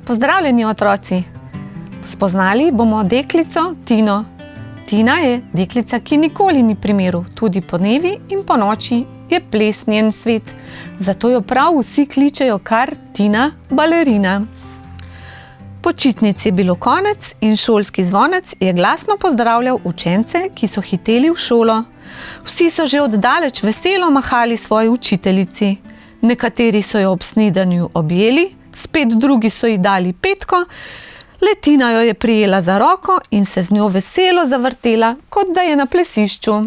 Pozdravljeni otroci! Spoznali bomo deklico Tino. Tina je deklica, ki nikoli ni pri miru. Tudi podnevi in ponoči je ples njen svet. Zato jo prav vsi kličejo kar Tina balerina. Počitnic je bilo konec in šolski zvonec je glasno pozdravljal učence, ki so hiteli v šolo. Vsi so že oddaleč veselo mahali svoji učiteljici. Nekateri so jo ob snidanju objeli, spet drugi so ji dali petko, le Tina jo je prijela za roko in se z njo veselo zavrtela, kot da je na plesišču.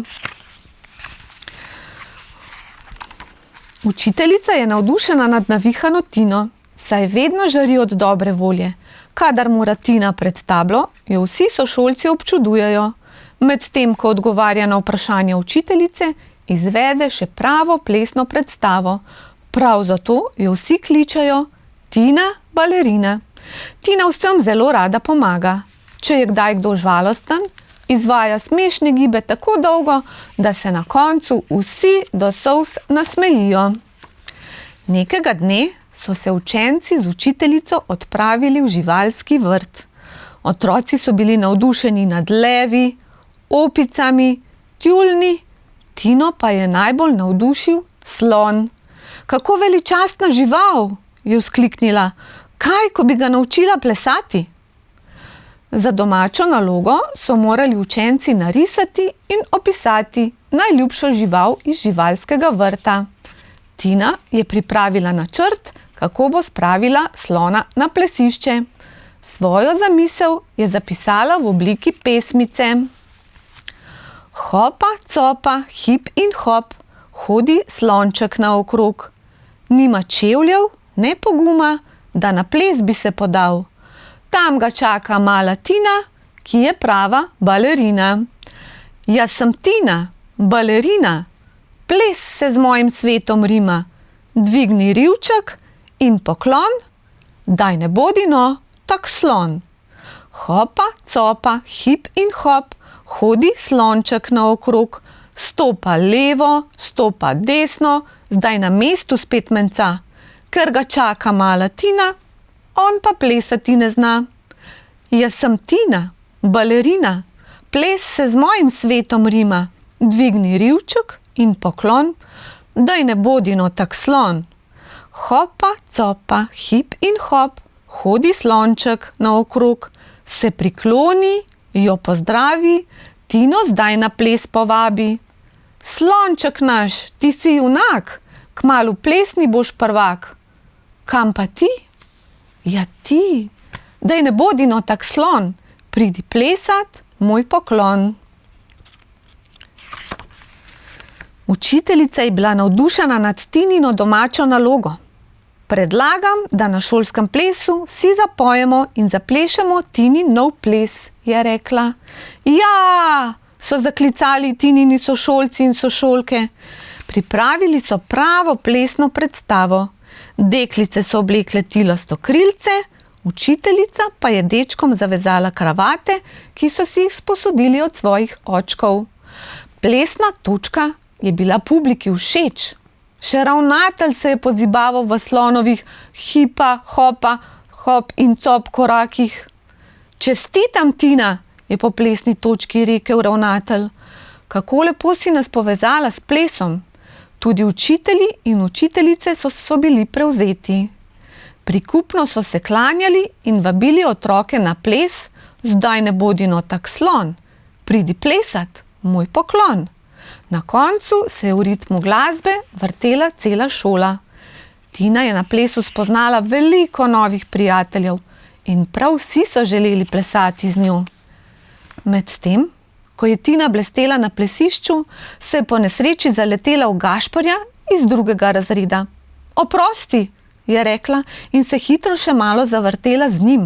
Učiteljica je navdušena nad navihano Tino, saj vedno žari od dobre volje. Kadar mora Tina pred tablo, jo vsi sošolci občudujejo. Medtem, ko odgovarja na vprašanja učiteljice, izvede še pravo plesno predstavo. Prav zato jo vsi kličejo Tina balerina. Tina vsem zelo rada pomaga. Če je kdaj kdo žalosten, izvaja smešne gibe tako dolgo, da se na koncu vsi do solz nasmejijo. Nekega dne so se učenci z učiteljico odpravili v živalski vrt. Otroci so bili navdušeni nad levi, opicami, tjulnji, Tino pa je najbolj navdušil slon. Kako veličastna žival, je vzkliknila. Kaj, ko bi ga naučila plesati? Za domačo nalogo so morali učenci narisati in opisati najljubšo žival iz živalskega vrta. Tina je pripravila načrt, kako bo spravila slona na plesišče. Svojo zamisel je zapisala v obliki pesmice. Hopa, copa, hip in hop, hodi slonček naokrog. Nima čevljev, ne poguma, da na ples bi se podal. Tam ga čaka mala Tina, ki je prava balerina. Jaz sem Tina, balerina, ples se z mojim svetom rima. Dvigni rivček in poklon, daj ne bodi no, tak slon. Hopa, copa, hip in hop, hodi slonček naokrog. Stopa levo, stopa desno, zdaj na mestu spet menca. Ker ga čaka mala Tina, on pa plesati ne zna. Jaz sem Tina, balerina, ples se z mojim svetom rima. Dvigni rivček in poklon, daj ne bodi no tak slon. Hopa, copa, hip in hop, hodi slonček naokrog, se prikloni, jo pozdravi, Tino zdaj na ples povabi. Slonček naš, ti si junak, kmalu plesni boš prvak. Kam pa ti? Ja ti, daj ne bodi no tak slon, pridi plesat, moj poklon. Učiteljica je bila navdušena nad Tinino domačo nalogo. Predlagam, da na šolskem plesu vsi zapojemo in zaplešemo Tinin nov ples, je rekla. Ja, so zaklicali Tinini sošolci in sošolke. Pripravili so pravo plesno predstavo. Deklice so oblekle tilasto krilce, učiteljica pa je dečkom zavezala kravate, ki so si jih sposodili od svojih očkov. Plesna točka je bila publiki všeč. Še ravnatelj se je pozibaval v slonovih hipa, hopa, hop in cop korakih. Čestitam, Tina, je po plesni točki rekel ravnatelj. Kako lepo si nas povezala s plesom. Tudi učitelji in učiteljice so bili prevzeti. Prikupno so se klanjali in vabili otroke na ples, zdaj ne bodi no tak slon. Pridi plesat, moj poklon. Na koncu se je v ritmu glasbe vrtela cela šola. Tina je na plesu spoznala veliko novih prijateljev in prav vsi so želeli plesati z njo. Medtem, ko je Tina blestela na plesišču, se je po nesreči zaletela v Gašperja iz 2. razreda. Oprosti, je rekla in se hitro še malo zavrtela z njim.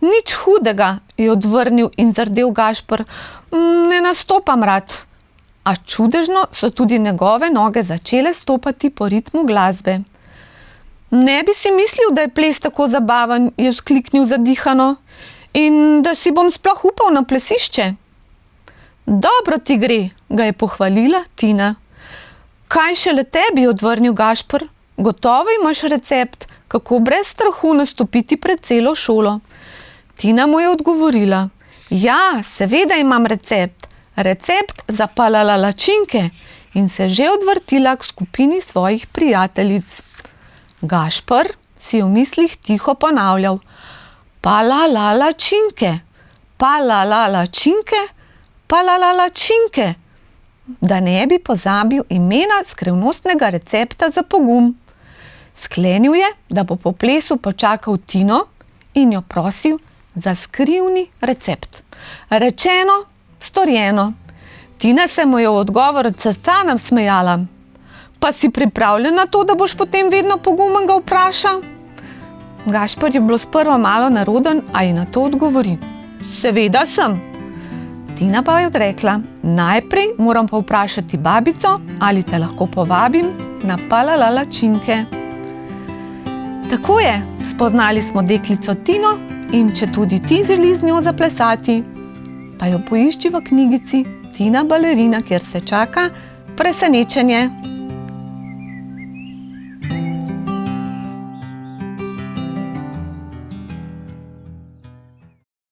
Nič hudega, je odvrnil in zardel Gašper, ne nastopam rad. A čudežno so tudi njegove noge začele stopati po ritmu glasbe. Ne bi si mislil, da je ples tako zabaven, je vzkliknil zadihano, in da si bom sploh upal na plesišče. Dobro ti gre, ga je pohvalila Tina. Kaj šele tebi, odvrnil Gašper, gotovo imaš recept, kako brez strahu nastopiti pred celo šolo. Tina mu je odgovorila: ja, seveda imam recept za palalalačinke, in se že odvrtila k skupini svojih prijateljic. Gašper si je v mislih tiho ponavljal: palalalačinke, palalalačinke, palalalačinke, da ne bi pozabil imena skrivnostnega recepta za pogum. Sklenil je, da bo po plesu počakal Tino in jo prosil za skrivni recept. Rečeno, storjeno. Tina se mu je v odgovor od srca nasmejala. Pa si pripravljen na to, da boš potem vedno pogumen, ga vpraša? Gašper je bilo sprva malo neroden, a ji na to odgovori: seveda sem. Tina pa je odrekla: najprej moram pa vprašati babico, ali te lahko povabim na palalalačinke. Tako je, spoznali smo deklico Tino, in če tudi ti želiš z njo zaplesati, pa jo poišči v knjigici Tina balerina, kjer se čaka presenečenje.